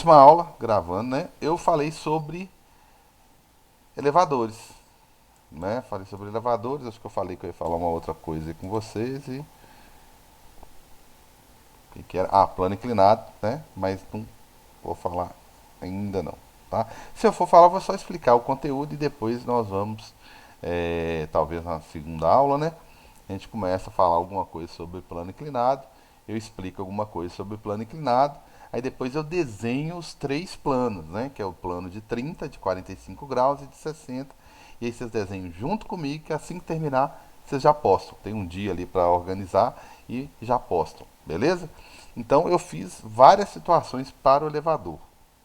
última aula, gravando, né? Eu falei sobre elevadores, né? Falei sobre elevadores, acho que eu falei que eu ia falar uma outra coisa aí com vocês e que era plano inclinado, né? Mas não vou falar ainda não, tá? Se eu for falar, eu vou só explicar o conteúdo e depois nós vamos, talvez na segunda aula, né? A gente começa a falar alguma coisa sobre plano inclinado, eu explico alguma coisa sobre plano inclinado, aí depois eu desenho os três planos, né? Que é o plano de 30, de 45 graus e de 60. E aí vocês desenham junto comigo, que assim que terminar, vocês já postam. Tem um dia ali para organizar e já postam, beleza? Então eu fiz várias situações para o elevador,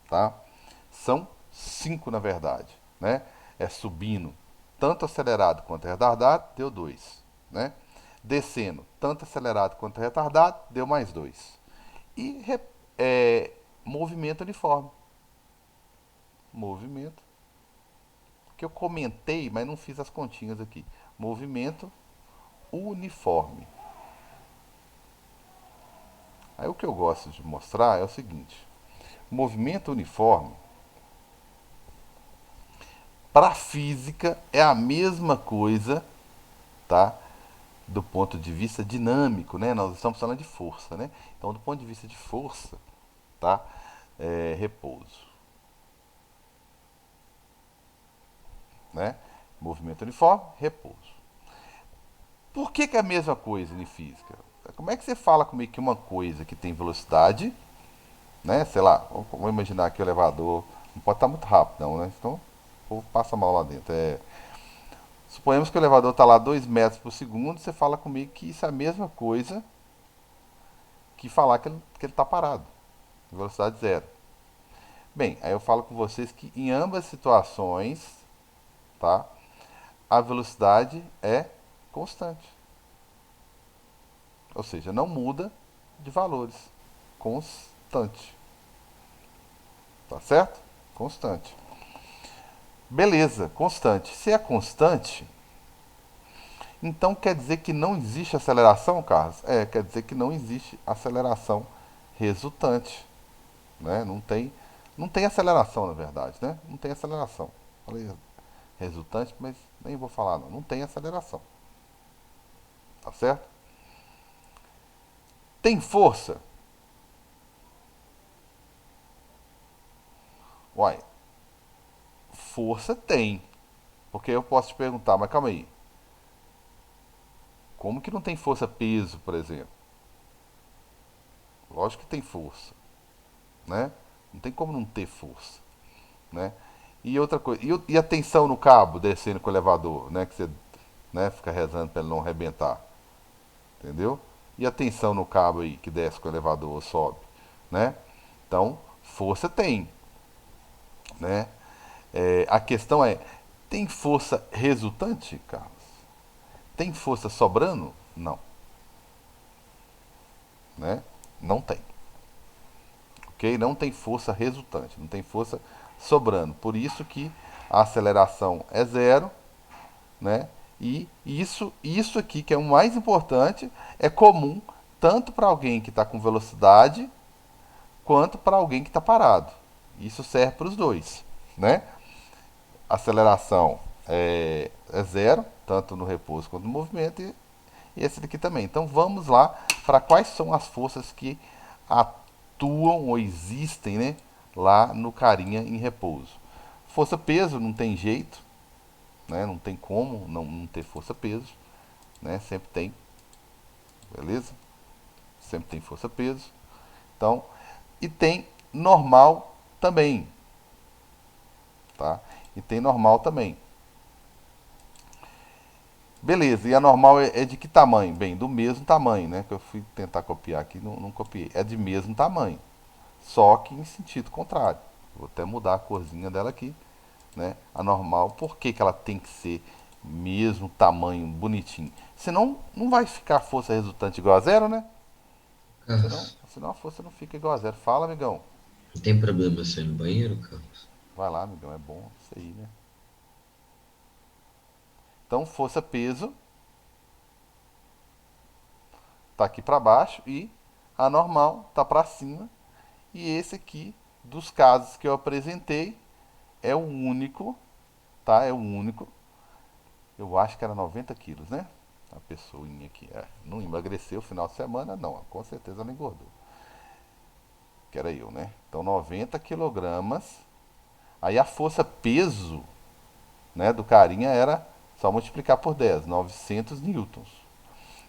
tá? São cinco na verdade, né? É subindo tanto acelerado quanto retardado, deu 2, né? Descendo tanto acelerado quanto retardado, deu mais 2. E é, movimento uniforme. Movimento, que eu comentei, mas não fiz as continhas aqui. Movimento uniforme. Aí o que eu gosto de mostrar é o seguinte: movimento uniforme para física é a mesma coisa, tá? Do ponto de vista dinâmico, né? Nós estamos falando de força, né? Então, do ponto de vista de força, tá? Repouso, né? Movimento uniforme, repouso. Por que é a mesma coisa em física? Como é que você fala comigo que uma coisa que tem velocidade, né? Sei lá, vamos imaginar que o elevador não pode estar muito rápido, não, né? Então, o povo passa mal lá dentro. Suponhamos que o elevador está lá 2 metros por segundo, você fala comigo que isso é a mesma coisa que falar que ele está parado, velocidade zero. Bem, aí eu falo com vocês que em ambas situações, tá, a velocidade é constante. Ou seja, não muda de valores. Constante. Tá certo? Constante. Beleza, constante. Se é constante, então quer dizer que não existe aceleração, Carlos? Quer dizer que não existe aceleração resultante, né? Não tem aceleração, na verdade, né? Não tem aceleração. Falei resultante, mas nem vou falar não. Não tem aceleração, tá certo? Tem força? Uai, força tem. Porque eu posso te perguntar, mas calma aí. Como que não tem força peso, por exemplo? Lógico que tem força, né? Não tem como não ter força, né? E outra coisa, e a tensão no cabo descendo com o elevador, né? Que você, né, fica rezando para ele não arrebentar, entendeu? E a tensão no cabo aí que desce com o elevador ou sobe, né? Então, força tem, né? A questão é, tem força resultante, Carlos? Tem força sobrando? Não, né? Não tem, ok? Não tem força resultante, não tem força sobrando. Por isso que a aceleração é zero, né? E isso aqui, que é o mais importante, é comum tanto para alguém que está com velocidade quanto para alguém que está parado. Isso serve para os dois, né? A aceleração é zero, tanto no repouso quanto no movimento, e esse daqui também. Então vamos lá para quais são as forças que atuam ou existem, né, lá no carinha em repouso. Força peso não tem jeito, né? Não tem como não ter força peso, né? Sempre tem, beleza? Sempre tem força peso. Então, e tem normal também, tá? E tem normal também. Beleza, e a normal é de que tamanho? Bem, do mesmo tamanho, né? Que eu fui tentar copiar aqui, não copiei. É de mesmo tamanho, só que em sentido contrário. Vou até mudar a corzinha dela aqui, né? A normal, por que, que ela tem que ser mesmo tamanho, bonitinho? Senão não vai ficar a força resultante igual a zero, né? Senão, Carlos, senão a força não fica igual a zero. Fala, amigão. não tem problema sair no banheiro, Carlos? Vai lá, amigão, é bom isso aí, né? Então, força peso tá aqui para baixo e a normal tá para cima e esse aqui dos casos que eu apresentei, é o único, tá? É o único. Eu acho que era 90 quilos, né? A pessoinha aqui. Não emagreceu no final de semana, não. Com certeza não engordou. Que era eu, né? Então 90 quilogramas. Aí a força peso, né, do carinha era só multiplicar por 10, 900 newtons.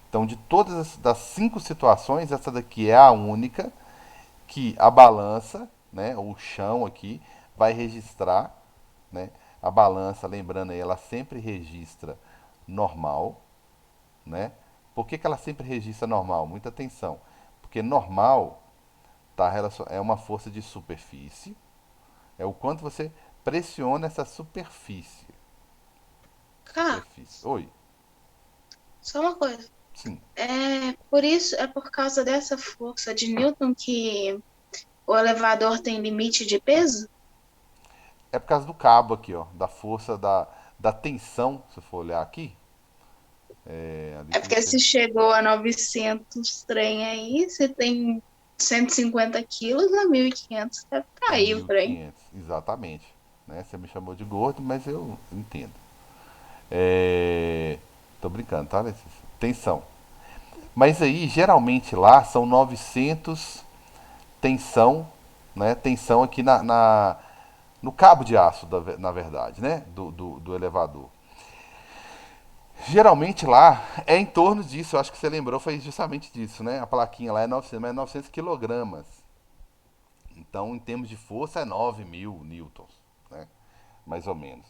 Então de todas das 5 situações, essa daqui é a única que a balança, né, o chão aqui, vai registrar, né? A balança, lembrando aí, ela sempre registra normal, né? Por que ela sempre registra normal? Muita atenção. Porque normal tá, é uma força de superfície, é o quanto você pressiona essa superfície. Superfície. Carlos, Oi, só uma coisa. sim. É por causa dessa força de Newton que o elevador tem limite de peso? É por causa do cabo aqui, ó, da força da tensão, se for olhar aqui, ali É que porque você se chegou a 900 trem aí, se tem 150 quilos, a 1.500 deve é cair o mil e trem. quinhentos exatamente. Né? Você me chamou de gordo, mas eu entendo. É... Tô brincando, tá, Letícia? Tensão. Mas aí, geralmente lá são 900 tensão, né? Tensão aqui no cabo de aço, na verdade, né? Do elevador. Geralmente lá é em torno disso, eu acho que você lembrou, foi justamente disso, né? A plaquinha lá é 900, mas é 900 quilogramas. Então, em termos de força, é 9.000 newtons, né? Mais ou menos.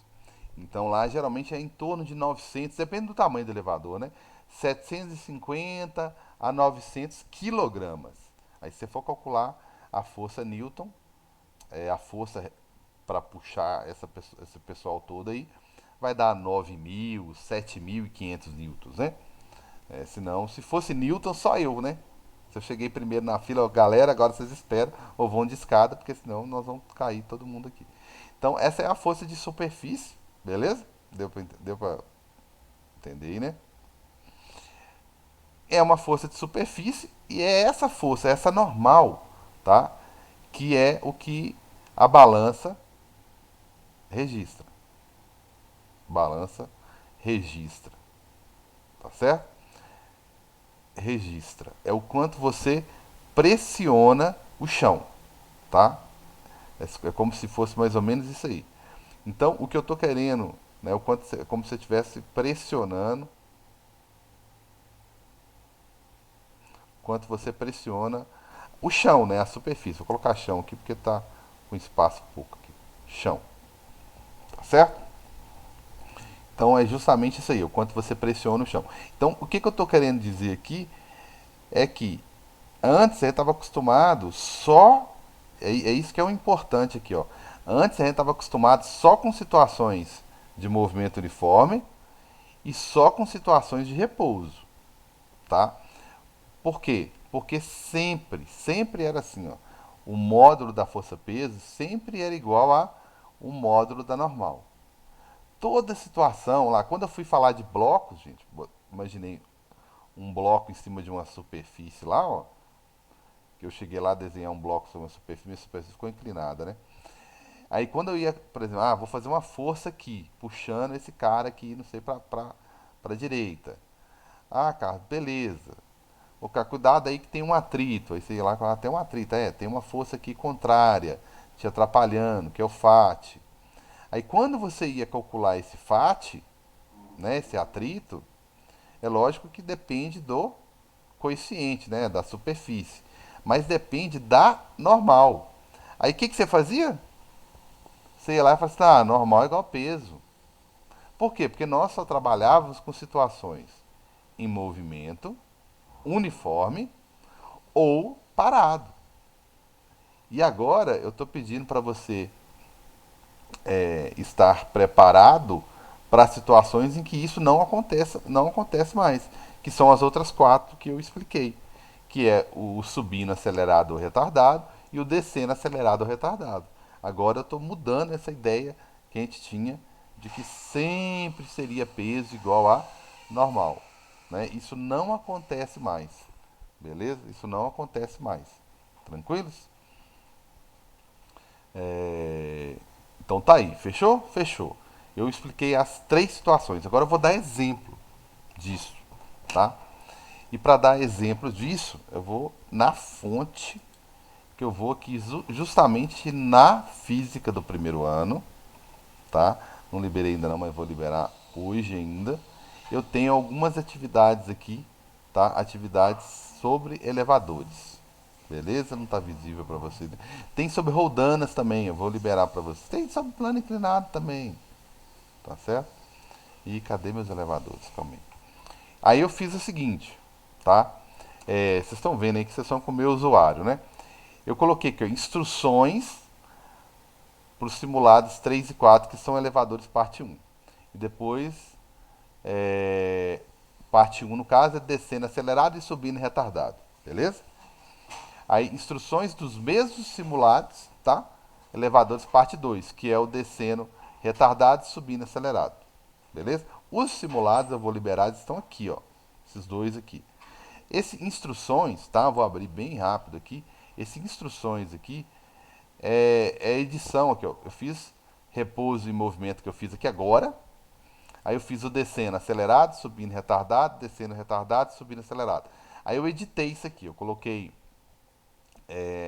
Então, lá geralmente é em torno de 900, depende do tamanho do elevador, né? 750 a 900 quilogramas. Aí, se você for calcular a força newton, a força para puxar esse pessoal todo aí, vai dar 9.000, 7.500 newtons, né? Senão, se fosse newton, só eu, né? Se eu cheguei primeiro na fila, galera, agora vocês esperam ou vão de escada, porque senão nós vamos cair todo mundo aqui. Então, essa é a força de superfície, beleza? Deu pra entender aí, né? É uma força de superfície e é essa força, essa normal, tá? Que é o que a balança registra. Balança registra, tá certo? Registra. É o quanto você pressiona o chão, tá? É como se fosse mais ou menos isso aí. Então, o que eu estou querendo, né, o quanto é como se você estivesse pressionando, quanto você pressiona o chão, né, a superfície. Vou colocar chão aqui porque está com espaço pouco aqui. Chão, tá certo? Então é justamente isso aí, o quanto você pressiona o chão. Então, o que, que eu estou querendo dizer aqui é que antes a gente estava acostumado só. É isso que é o importante aqui, ó. Antes a gente estava acostumado só com situações de movimento uniforme e só com situações de repouso, tá? Por quê? Porque sempre era assim, ó. O módulo da força-peso sempre era igual a o módulo da normal. Toda situação lá, quando eu fui falar de blocos, gente, imaginei um bloco em cima de uma superfície lá, ó, que eu cheguei lá a desenhar um bloco sobre uma superfície, minha superfície ficou inclinada, né? Aí quando eu ia, por exemplo, vou fazer uma força aqui, puxando esse cara aqui, não sei, pra direita. Carlos, beleza. O cara, cuidado aí que tem um atrito. Aí você ia lá e tem um atrito. Tem uma força aqui contrária, te atrapalhando, que é o FAT. Aí quando você ia calcular esse FAT, né, esse atrito, é lógico que depende do coeficiente, né, da superfície. Mas depende da normal. Aí o que, que você fazia? Você ia lá e falava assim, normal é igual a peso. Por quê? Porque nós só trabalhávamos com situações em movimento, uniforme ou parado. E agora eu estou pedindo para você estar preparado para situações em que isso não acontece mais, que são as outras 4 que eu expliquei, que é o subindo acelerado ou retardado e o descendo acelerado ou retardado. Agora eu estou mudando essa ideia que a gente tinha de que sempre seria peso igual a normal. Né? Isso não acontece mais. Beleza? Isso não acontece mais. Tranquilos? É, Então tá aí, fechou? Fechou. Eu expliquei as três situações. Agora eu vou dar exemplo disso, tá? E para dar exemplo disso, eu vou na fonte, que eu vou aqui justamente na física do primeiro ano, tá? Não liberei ainda não, mas vou liberar hoje ainda. Eu tenho algumas atividades aqui, tá? Atividades sobre elevadores. Beleza? Não está visível para vocês. Tem sobre roldanas também, eu vou liberar para vocês. Tem sobre plano inclinado também, tá certo? E cadê meus elevadores? Calma aí. Aí eu fiz o seguinte, tá? Vocês estão vendo aí que vocês estão com o meu usuário, né? Eu coloquei aqui ó, instruções para os simulados 3 e 4, que são elevadores parte um. E depois, é, parte um no caso, é descendo acelerado e subindo retardado. Beleza? Aí, instruções dos mesmos simulados, tá? Elevadores parte 2, que é o descendo retardado e subindo acelerado. Beleza? Os simulados eu vou liberar, eles estão aqui, ó. Esses dois aqui. Esse instruções, tá? Vou abrir bem rápido aqui. Esse instruções aqui é edição aqui, ó. Eu fiz repouso e movimento que eu fiz aqui agora. Aí eu fiz o descendo acelerado, subindo retardado, descendo retardado, subindo acelerado. Aí eu editei isso aqui. Eu coloquei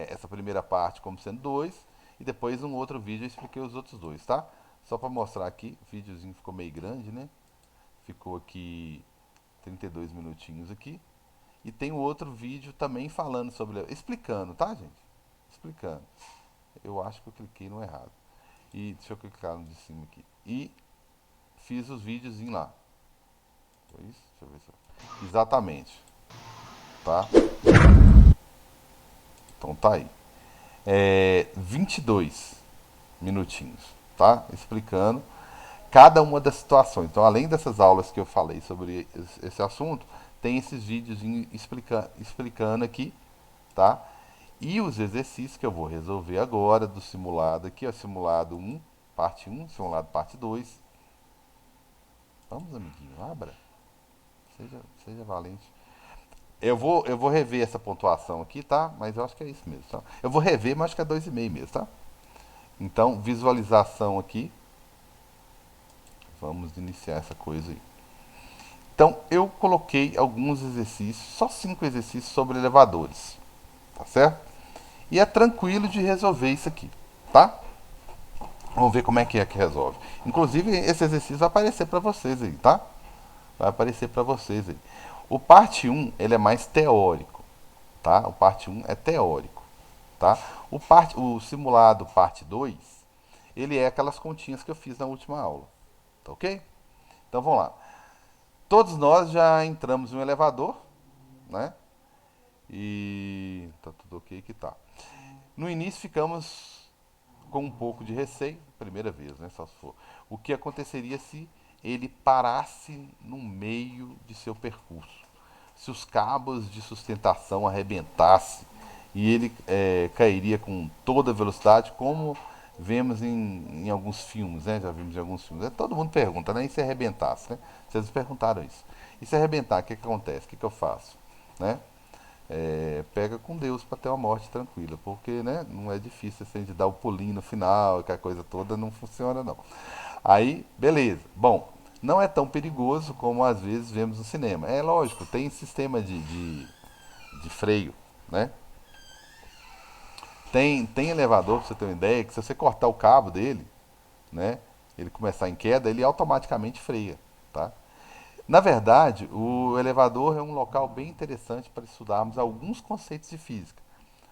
essa primeira parte como sendo dois e depois um outro vídeo eu expliquei os outros dois, tá? Só para mostrar aqui, o videozinho ficou meio grande, né? Ficou aqui 32 minutinhos aqui. E tem um outro vídeo também falando sobre, explicando, tá, gente? Explicando. Eu acho que eu cliquei no errado. E deixa eu clicar no de cima aqui. E fiz os vídeos lá. Foi isso? Deixa eu ver se eu... Exatamente. Tá? Então tá aí. 22 minutinhos, tá? Explicando cada uma das situações. Então, além dessas aulas que eu falei sobre esse assunto, tem esses vídeos explicando aqui, tá? E os exercícios que eu vou resolver agora do simulado aqui, ó, simulado um parte um simulado parte 2. Vamos, amiguinho, abra. Seja valente. Eu vou rever essa pontuação aqui, tá? Mas eu acho que é isso mesmo, tá? Eu vou rever, mas acho que é 2,5 mesmo, tá? Então, visualização aqui. Vamos iniciar essa coisa aí. Então, eu coloquei alguns exercícios, só 5 exercícios sobre elevadores, tá certo? E é tranquilo de resolver isso aqui, tá? Vamos ver como é que resolve. Inclusive, esse exercício vai aparecer para vocês aí, tá? Vai aparecer para vocês aí. O parte um ele é mais teórico, tá? O parte um é teórico, tá? O simulado parte 2 ele é aquelas continhas que eu fiz na última aula, tá ok? Então vamos lá. Todos nós já entramos em um elevador, né? E tá tudo ok que tá. No início ficamos com um pouco de receio, primeira vez, né? Só se for. O que aconteceria se ele parasse no meio de seu percurso? Se os cabos de sustentação arrebentassem e ele cairia com toda a velocidade, como vemos em alguns filmes, né? Já vimos em alguns filmes. Todo mundo pergunta, né? E se arrebentasse, né? Vocês perguntaram isso. E se arrebentar, o que acontece? O que eu faço? Né? Pega com Deus para ter uma morte tranquila, porque né, não é difícil assim, de dar o pulinho no final, que a coisa toda não funciona não. Aí, beleza. Bom, não é tão perigoso como às vezes vemos no cinema. É lógico, tem sistema de freio, né? Tem elevador, pra você ter uma ideia, que se você cortar o cabo dele, né, ele começar em queda, ele automaticamente freia, tá? Na verdade, o elevador é um local bem interessante para estudarmos alguns conceitos de física.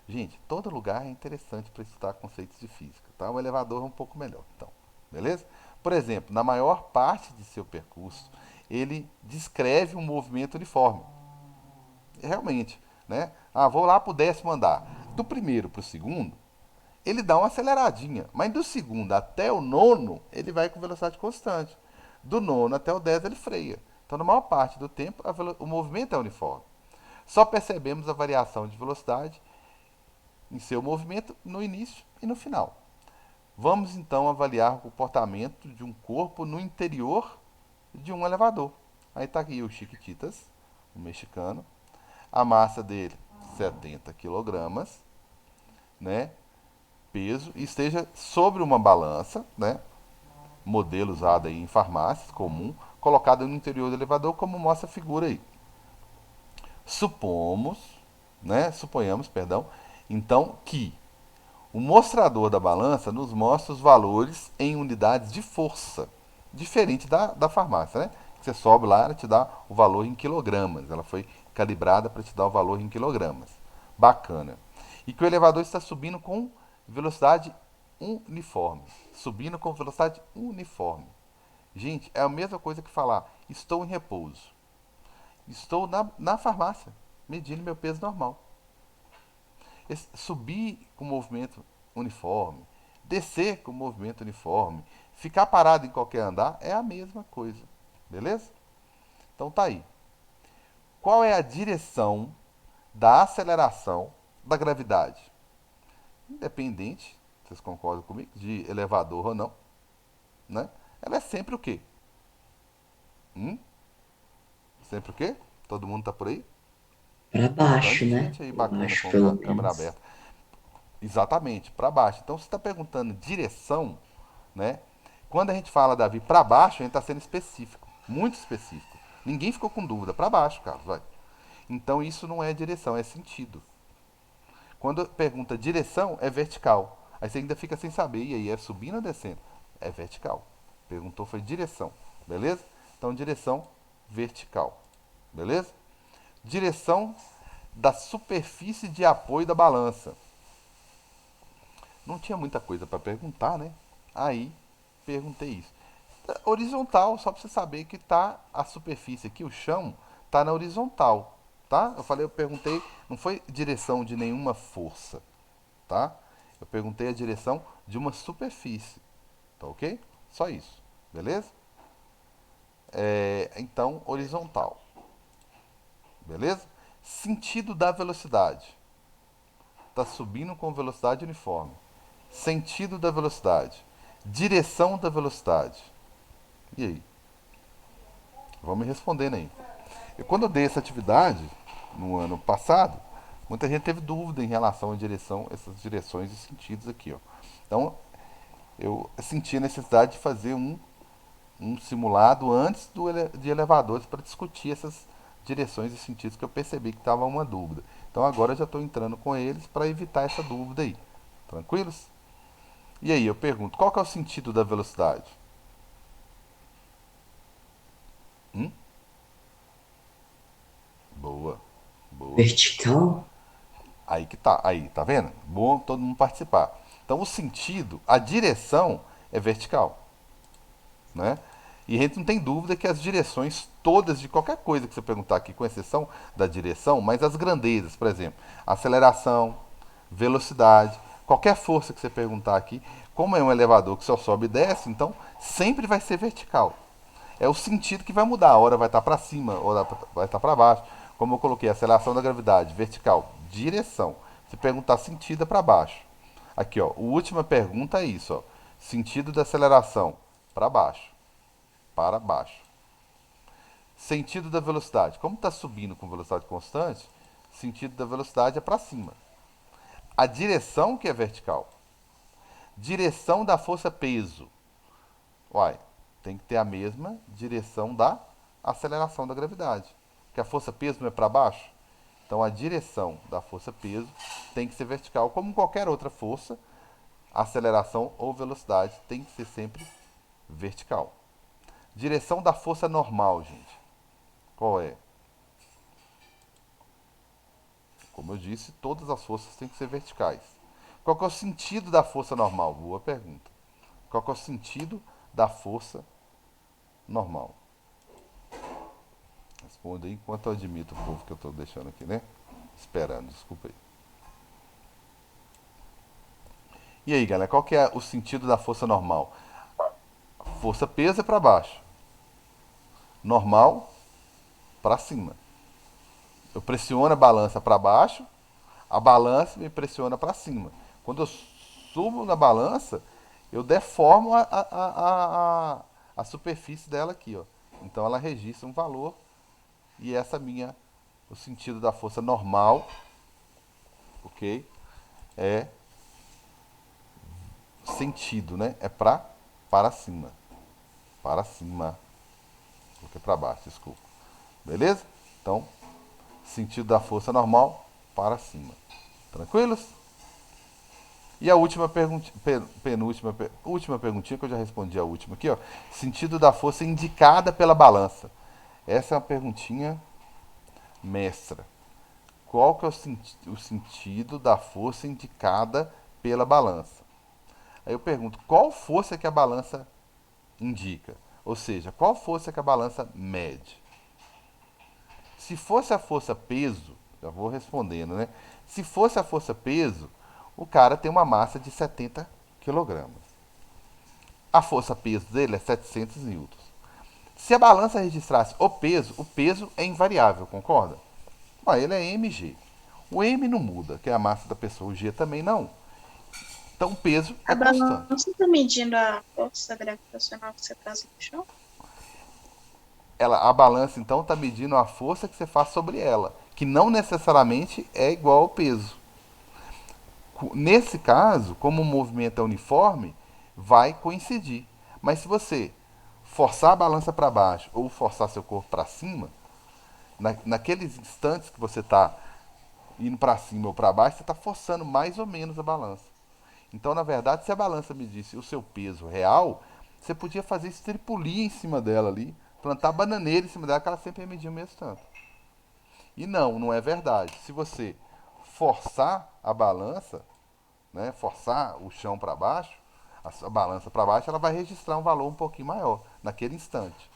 Gente, todo lugar é interessante para estudar conceitos de física, tá? O elevador é um pouco melhor, então, beleza? Por exemplo, na maior parte de seu percurso, ele descreve um movimento uniforme. Realmente, né? Ah, vou lá para o 10º andar. Do primeiro para o segundo, ele dá uma aceleradinha, mas do segundo até o nono, ele vai com velocidade constante. Do nono até o 10 ele freia. Então, na maior parte do tempo, o movimento é uniforme. Só percebemos a variação de velocidade em seu movimento no início e no final. Vamos então avaliar o comportamento de um corpo no interior de um elevador. Aí está aqui o Chiquititas, o mexicano. A massa dele, 70 quilogramas, né? peso e esteja sobre uma balança, né? Modelo usado aí em farmácias, comum, colocado no interior do elevador, como mostra a figura aí. Suponhamos, perdão, então que o mostrador da balança nos mostra os valores em unidades de força, diferente da farmácia, né? Você sobe lá, ela te dá o valor em quilogramas. Ela foi calibrada para te dar o valor em quilogramas. Bacana. E que o elevador está subindo com velocidade uniforme. Subindo com velocidade uniforme. Gente, é a mesma coisa que falar, estou em repouso. Estou na farmácia, medindo meu peso normal. Subir com movimento uniforme, descer com movimento uniforme, ficar parado em qualquer andar é a mesma coisa. Beleza? Então tá aí. Qual é a direção da aceleração da gravidade? Independente, vocês concordam comigo, de elevador ou não, né? Ela é sempre o quê? Sempre o quê? Todo mundo tá por aí? Pra Bastante baixo, né? gente aí Eu bacana acho, com pelo câmera menos. aberta. Exatamente, para baixo. Então, se está perguntando direção, né? Quando a gente fala, Davi, para baixo, a gente está sendo específico, muito específico. Ninguém ficou com dúvida. Para baixo, Carlos, vai. Então, isso não é direção, é sentido. Quando pergunta direção, é vertical. Aí você ainda fica sem saber, e aí é subindo ou descendo? É vertical. Perguntou foi direção, beleza? Então, direção vertical, beleza? Direção da superfície de apoio da balança. Não tinha muita coisa para perguntar, né? Aí perguntei isso. Horizontal, só para você saber que tá a superfície aqui, o chão, tá na horizontal, tá? Eu perguntei, não foi direção de nenhuma força, tá? Eu perguntei a direção de uma superfície, tá ok? Só isso, beleza? Então, horizontal, beleza? Sentido da velocidade. Tá subindo com velocidade uniforme. Sentido da velocidade. Direção da velocidade. E aí? Vamos me respondendo aí. Quando eu dei essa atividade, no ano passado, muita gente teve dúvida em relação à direção, essas direções e sentidos aqui. Ó. Então, eu senti a necessidade de fazer um simulado antes de elevadores para discutir essas direções e sentidos que eu percebi que estava uma dúvida. Então, agora eu já estou entrando com eles para evitar essa dúvida aí. Tranquilos? E aí, eu pergunto, qual que é o sentido da velocidade? Hum? Boa, boa. Vertical? Aí que tá, aí, tá vendo? Bom todo mundo participar. Então o sentido, a direção é vertical, né? E a gente não tem dúvida que as direções todas de qualquer coisa que você perguntar aqui, com exceção da direção, mas as grandezas, por exemplo, aceleração, velocidade, qualquer força que você perguntar aqui, como é um elevador que só sobe e desce, então sempre vai ser vertical. É o sentido que vai mudar. A hora vai estar para cima, a hora vai estar para baixo. Como eu coloquei, aceleração da gravidade, vertical, direção. Se perguntar sentido é para baixo. Aqui, ó, a última pergunta é isso, ó. Sentido da aceleração, para baixo, para baixo. Sentido da velocidade. Como está subindo com velocidade constante, sentido da velocidade é para cima. A direção que é vertical. Direção da força peso. Uai, tem que ter a mesma direção da aceleração da gravidade. Porque a força peso não é para baixo? Então a direção da força peso tem que ser vertical, como qualquer outra força, aceleração ou velocidade tem que ser sempre vertical. Direção da força normal, gente. Qual é? Como eu disse, todas as forças têm que ser verticais. Qual que é o sentido da força normal? Boa pergunta. Qual que é o sentido da força normal? Responda aí enquanto eu admito o povo que eu estou deixando aqui, né? Esperando, desculpa aí. E aí, galera, qual que é o sentido da força normal? Força peso é para baixo. Normal, para cima. Eu pressiono a balança para baixo, a balança me pressiona para cima. Quando eu subo na balança, eu deformo a superfície dela aqui, ó. Então ela registra um valor e essa minha o sentido da força normal, ok? É sentido, né? É para cima. Para cima. Porque para baixo, desculpa. Beleza? Então, sentido da força normal, para cima. Tranquilos? E a última pergunta, última perguntinha que eu já respondi a última aqui, ó. Sentido da força indicada pela balança. Essa é uma perguntinha mestra. Qual que é o sentido da força indicada pela balança? Aí eu pergunto, qual força que a balança indica? Ou seja, qual força que a balança mede? Se fosse a força peso, já vou respondendo, né? Se fosse a força peso, o cara tem uma massa de 70 quilogramas. A força peso dele é 700 newtons. Se a balança registrasse o peso é invariável, concorda? Mas ele é mg. O m não muda, que é a massa da pessoa, o g também não. Então o peso é A constante. balança está medindo a força gravitacional que você traz no chão? A balança então está medindo a força que você faz sobre ela, que não necessariamente é igual ao peso. Nesse caso, como o movimento é uniforme, vai coincidir. Mas se você forçar a balança para baixo ou forçar seu corpo para cima, naqueles instantes que você está indo para cima ou para baixo, você está forçando mais ou menos a balança. Então, na verdade, se a balança medisse o seu peso real, você podia fazer estripulia em cima dela ali, plantar bananeira em cima dela, que ela sempre ia medir o mesmo tanto. E não, não é verdade. Se você forçar a balança, né, forçar o chão para baixo, a balança para baixo, ela vai registrar um valor um pouquinho maior naquele instante,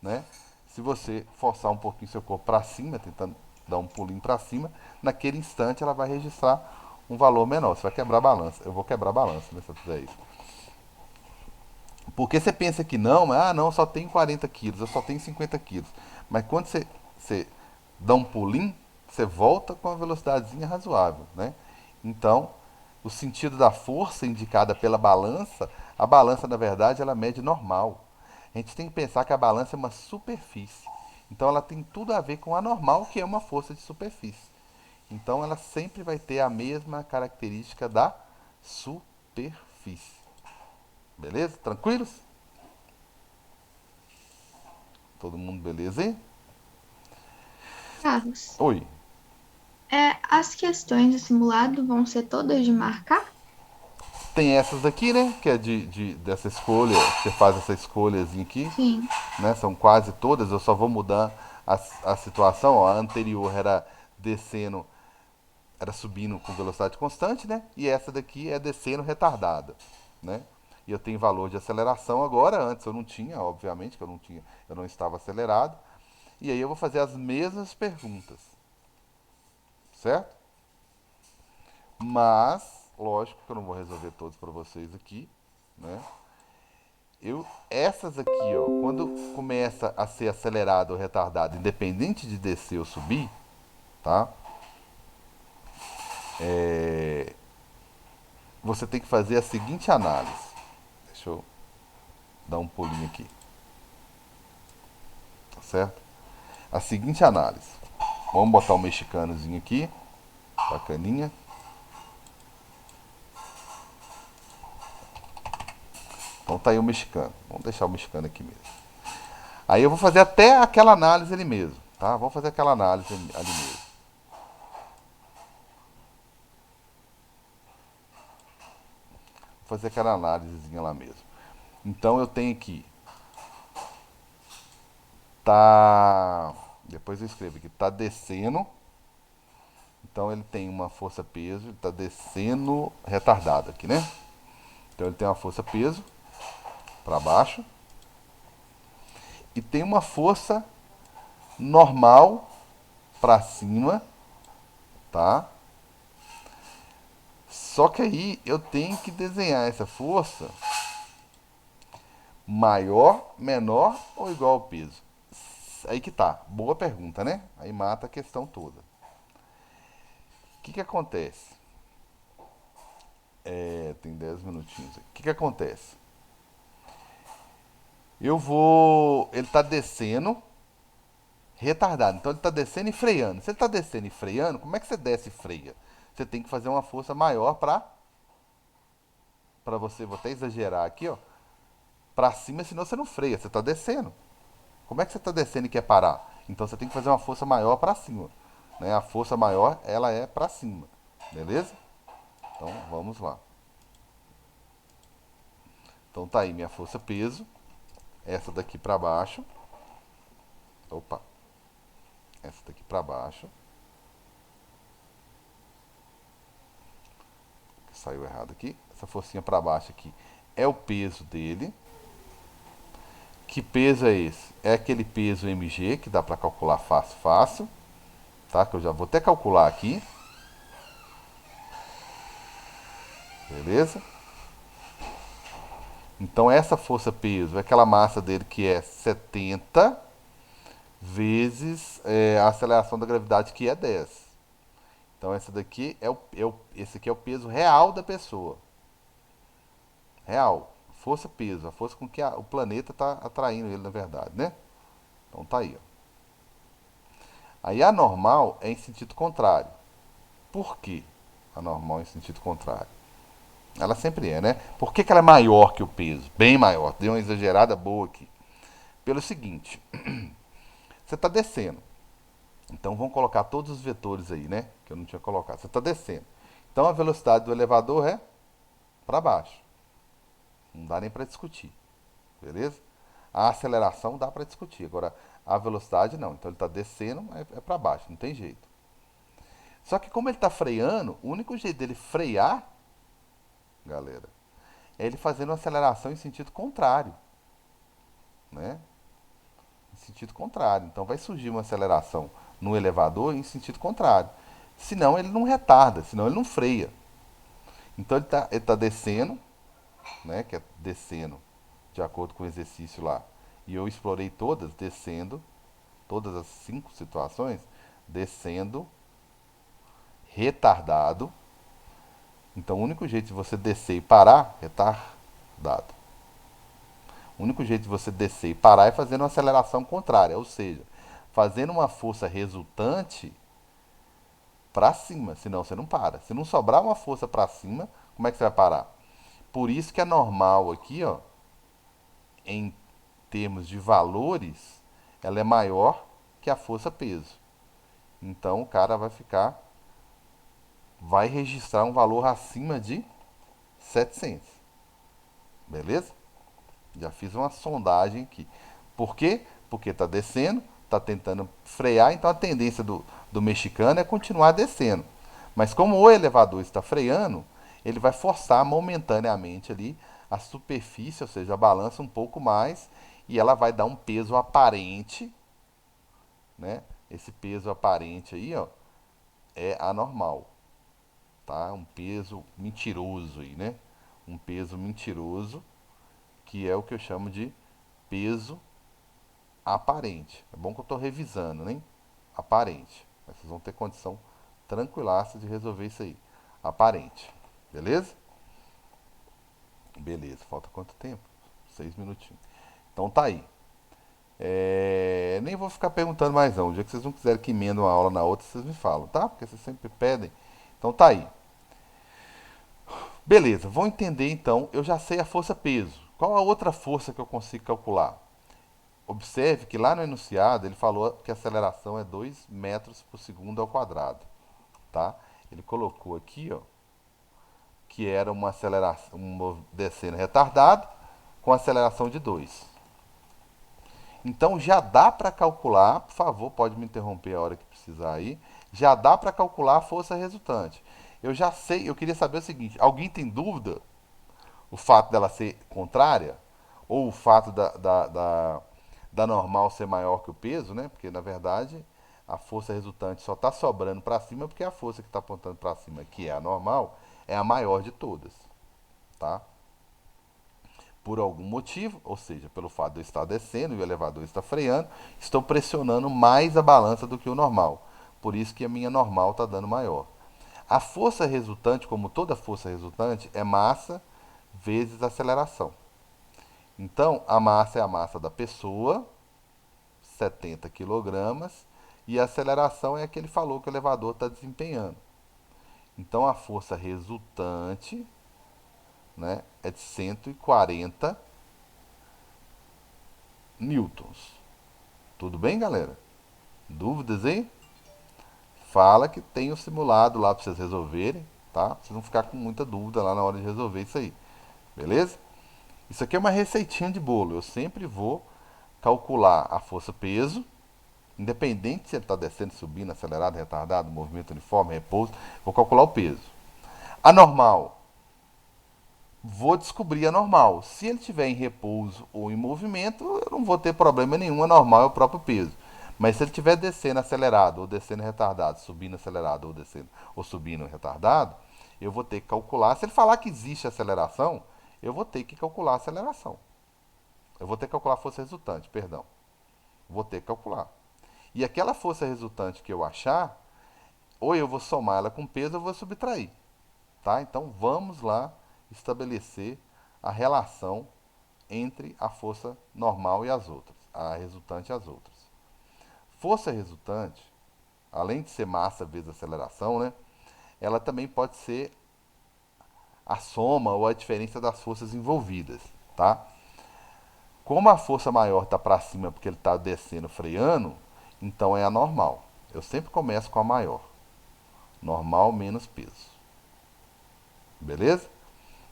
né? Se você forçar um pouquinho seu corpo para cima, tentando dar um pulinho para cima, naquele instante ela vai registrar um valor menor. Você vai quebrar a balança. Eu vou quebrar a balança, né, se eu fizer isso. Porque você pensa que não, mas não, só tem 40 quilos, eu só tenho 50 quilos. Mas quando você dá um pulinho, você volta com uma velocidadezinha razoável, né? Então, o sentido da força indicada pela balança, a balança, na verdade, ela mede normal. A gente tem que pensar que a balança é uma superfície. Então, ela tem tudo a ver com a normal, que é uma força de superfície. Então, ela sempre vai ter a mesma característica da superfície. Beleza? Tranquilos? Todo mundo beleza aí? Carlos, Oi. as questões do simulado vão ser todas de marcar? Tem essas aqui, né? Que é dessa escolha. Você faz essa escolhazinha aqui, Sim. né? São quase todas. Eu só vou mudar a situação. Ó. A anterior era descendo, era subindo com velocidade constante, né? E essa daqui é descendo retardada, né? E eu tenho valor de aceleração agora. Antes eu não tinha, obviamente, que eu não tinha, eu não estava acelerado. E aí eu vou fazer as mesmas perguntas, certo? Mas, lógico que eu não vou resolver todos para vocês aqui, né? Essas aqui, ó, quando começa a ser acelerado ou retardado, independente de descer ou subir, tá? Você tem que fazer a seguinte análise. Deixa eu dar um pulinho aqui, tá certo? A seguinte análise. Vamos botar um mexicanozinho aqui, bacaninha. Então tá aí o mexicano. Vamos deixar o mexicano aqui mesmo. Aí eu vou fazer até aquela análise ali mesmo, tá? Vamos fazer aquela análise ali mesmo. Vou fazer aquela análisezinha lá mesmo. Então eu tenho aqui, tá, depois eu escrevo aqui, tá descendo. Então ele tem uma força peso, ele tá descendo retardado aqui, né? Então ele tem uma força peso para baixo e tem uma força normal para cima, tá? Só que aí eu tenho que desenhar essa força maior, menor ou igual ao peso? Aí que tá. Boa pergunta, né? Aí mata a questão toda. O que que acontece? Tem 10 minutinhos. O que que acontece? Eu vou. Ele tá descendo retardado. Então ele tá descendo e freando. Se ele tá descendo e freando, como é que você desce e freia? Você tem que fazer uma força maior para para você, vou até exagerar aqui, ó, para cima, senão você não freia, você está descendo. Como é que você está descendo e quer parar? Então você tem que fazer uma força maior para cima, né? A força maior, ela é para cima, beleza? Então vamos lá. Então tá aí minha força peso, essa daqui para baixo. Opa. Essa daqui para baixo. Saiu errado aqui. Essa forcinha para baixo aqui é o peso dele. Que peso é esse? É aquele peso mg que dá para calcular fácil, fácil, tá? Que eu já vou até calcular aqui. Beleza? Então essa força peso é aquela massa dele que é 70 vezes a aceleração da gravidade que é 10. Então essa daqui esse aqui é o peso real da pessoa. Real. Força peso, a força com que o planeta está atraindo ele, na verdade, né? Então tá aí, ó. Aí a normal é em sentido contrário. Por quê? A normal é em sentido contrário. Ela sempre é, né? Por que, que ela é maior que o peso? Bem maior. Deu uma exagerada boa aqui. Pelo seguinte, você está descendo. Então vamos colocar todos os vetores aí, né? Que eu não tinha colocado. Você está descendo. Então a velocidade do elevador é para baixo. Não dá nem para discutir. Beleza? A aceleração dá para discutir. Agora, a velocidade não. Então ele está descendo, é para baixo. Não tem jeito. Só que como ele está freando, o único jeito dele frear, galera, é ele fazendo uma aceleração em sentido contrário. Né? Em sentido contrário. Então vai surgir uma aceleração no elevador em sentido contrário. Senão ele não retarda, senão ele não freia. Então ele tá descendo, né? Que é descendo de acordo com o exercício lá. E eu explorei todas, descendo, todas as 5 situações, descendo, retardado. Então o único jeito de você descer e parar, retardado. O único jeito de você descer e parar é fazendo uma aceleração contrária, ou seja, fazendo uma força resultante para cima, senão você não para. Se não sobrar uma força para cima, como é que você vai parar? Por isso que é normal aqui, ó, em termos de valores, ela é maior que a força peso. Então o cara vai registrar um valor acima de 700. Beleza? Já fiz uma sondagem aqui. Por quê? Porque está descendo, está tentando frear, então a tendência do mexicano é continuar descendo. Mas como o elevador está freando, ele vai forçar momentaneamente ali a superfície, ou seja, a balança um pouco mais, e ela vai dar um peso aparente, né? Esse peso aparente aí, ó, é anormal, tá? Um peso mentiroso aí, né? Um peso mentiroso, que é o que eu chamo de peso aparente. É bom que eu estou revisando, né? Aparente. Mas vocês vão ter condição tranquilaça de resolver isso aí. Aparente. Beleza? Beleza. Falta quanto tempo? 6 minutinhos. Então tá aí. Nem vou ficar perguntando mais não. O dia que vocês não quiserem que emenda uma aula na outra, vocês me falam, tá? Porque vocês sempre pedem. Então tá aí. Beleza, vão entender então. Eu já sei a força peso. Qual a outra força que eu consigo calcular? Observe que lá no enunciado ele falou que a aceleração é 2 metros por segundo ao quadrado. Tá? Ele colocou aqui, ó, que era uma aceleração, descendo retardado com aceleração de 2. Então já dá para calcular, por favor, pode me interromper a hora que precisar aí. Já dá para calcular a força resultante. Eu já sei, eu queria saber o seguinte: alguém tem dúvida? O fato dela ser contrária? Ou o fato da normal ser maior que o peso, né? Porque na verdade a força resultante só está sobrando para cima porque a força que está apontando para cima, que é a normal, é a maior de todas, tá? Por algum motivo, ou seja, pelo fato de eu estar descendo e o elevador está freando, estou pressionando mais a balança do que o normal. Por isso que a minha normal está dando maior. A força resultante, como toda força resultante, é massa vezes aceleração. Então, a massa é a massa da pessoa, 70 quilogramas, e a aceleração é a que ele falou que o elevador está desempenhando. Então, a força resultante né, é de 140 newtons. Tudo bem, galera? Dúvidas aí? Fala que tem o simulado lá para vocês resolverem, tá? Pra vocês não ficar com muita dúvida lá na hora de resolver isso aí. Beleza? Isso aqui é uma receitinha de bolo. Eu sempre vou calcular a força-peso, independente se ele está descendo, subindo, acelerado, retardado, movimento uniforme, repouso, vou calcular o peso. A normal, vou descobrir a normal. Se ele estiver em repouso ou em movimento, eu não vou ter problema nenhum, a normal é o próprio peso. Mas se ele estiver descendo acelerado ou descendo retardado, subindo acelerado ou descendo ou subindo retardado, eu vou ter que calcular. Se ele falar que existe aceleração, eu vou ter que calcular a aceleração. Eu vou ter que calcular a força resultante, perdão. Vou ter que calcular. E aquela força resultante que eu achar, ou eu vou somar ela com peso ou eu vou subtrair. Tá? Então vamos lá estabelecer a relação entre a força normal e as outras, a resultante e as outras. Força resultante, além de ser massa vezes aceleração, né, ela também pode ser a soma ou a diferença das forças envolvidas, tá? Como a força maior está para cima porque ele está descendo, freando, então é a normal. Eu sempre começo com a maior. Normal menos peso. Beleza?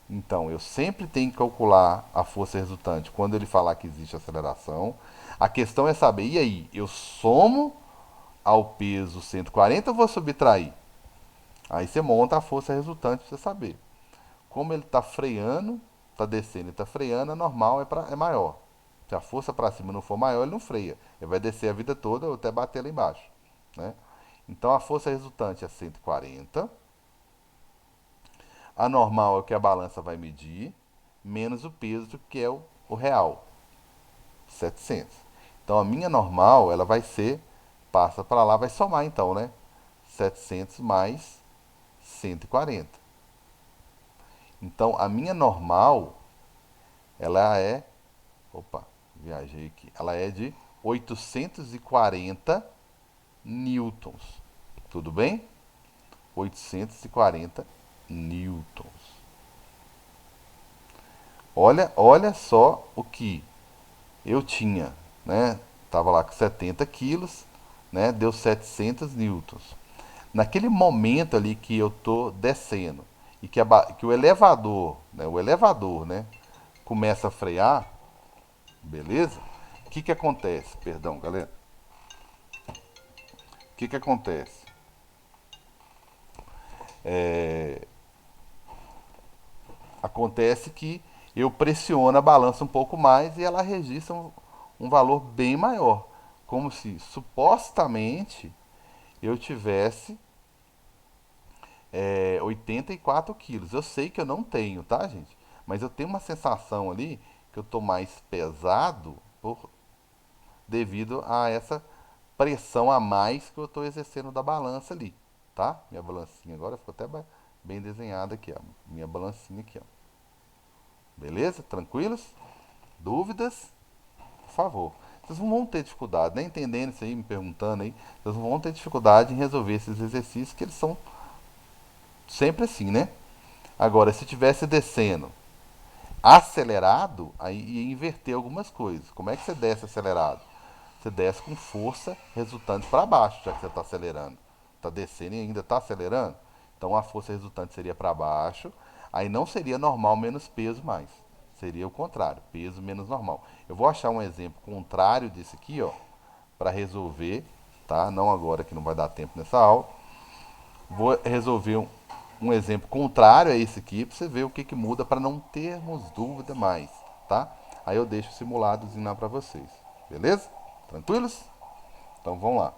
Então, eu sempre tenho que calcular a força resultante quando ele falar que existe aceleração. A questão é saber, e aí, eu somo ao peso 140 ou vou subtrair? Aí você monta a força resultante para você saber. Como ele está freando, está descendo e está freando, a normal é maior. Se a força para cima não for maior, ele não freia. Ele vai descer a vida toda ou até bater lá embaixo. Né? Então a força resultante é 140. A normal é o que a balança vai medir, menos o peso, que é o real, 700. Então a minha normal, ela vai ser, passa para lá, vai somar então, né? 700 mais 140. Então a minha normal, ela é, opa, viajei aqui, ela é de 840 newtons. Tudo bem? 840 newtons. Olha só o que eu tinha, né? Tava lá com 70 quilos, né? Deu 700 newtons. Naquele momento ali que eu tô descendo e que o elevador, né, começa a frear, beleza? O que que acontece? Perdão, galera. O que que acontece? Acontece que eu pressiono a balança um pouco mais e ela registra um valor bem maior. Como se supostamente eu tivesse 84 quilos. Eu sei que eu não tenho, tá, gente? Mas eu tenho uma sensação ali que eu tô mais pesado devido a essa pressão a mais que eu estou exercendo da balança ali, tá? Minha balancinha agora ficou até bem desenhada aqui, ó. Minha balancinha aqui, ó. Beleza? Tranquilos? Dúvidas? Por favor. Vocês não vão ter dificuldade, nem entendendo isso aí, me perguntando aí, vocês não vão ter dificuldade em resolver esses exercícios que eles são sempre assim, né? Agora, se tivesse descendo acelerado, aí ia inverter algumas coisas. Como é que você desce acelerado? Você desce com força resultante para baixo, já que você está acelerando. Está descendo e ainda está acelerando. Então a força resultante seria para baixo. Aí não seria normal menos peso mais. Seria o contrário, peso menos normal. Eu vou achar um exemplo contrário desse aqui, ó, para resolver, tá? Não agora que não vai dar tempo nessa aula. Vou resolver um exemplo contrário a esse aqui para você ver o que que muda para não termos dúvida mais, tá? Aí eu deixo o simuladozinho lá para vocês. Beleza? Tranquilos? Então vamos lá.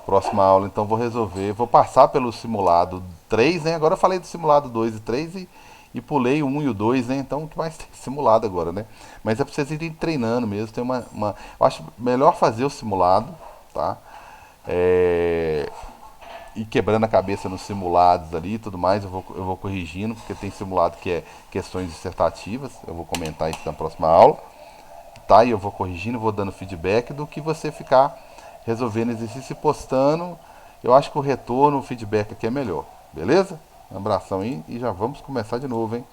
Próxima aula, então vou resolver. Vou passar pelo simulado 3, né? Agora eu falei do simulado 2 e 3 e pulei o 1 e o 2, né? Então o que mais tem simulado agora, né? Mas é pra vocês irem treinando mesmo. Tem eu acho melhor fazer o simulado, tá? E quebrando a cabeça nos simulados ali e tudo mais, eu vou corrigindo, porque tem simulado que é questões dissertativas. Eu vou comentar isso na próxima aula. Tá? E eu vou corrigindo, vou dando feedback do que você ficar resolvendo exercício e postando. Eu acho que o retorno, o feedback aqui é melhor. Beleza? Um abração aí e já vamos começar de novo, hein?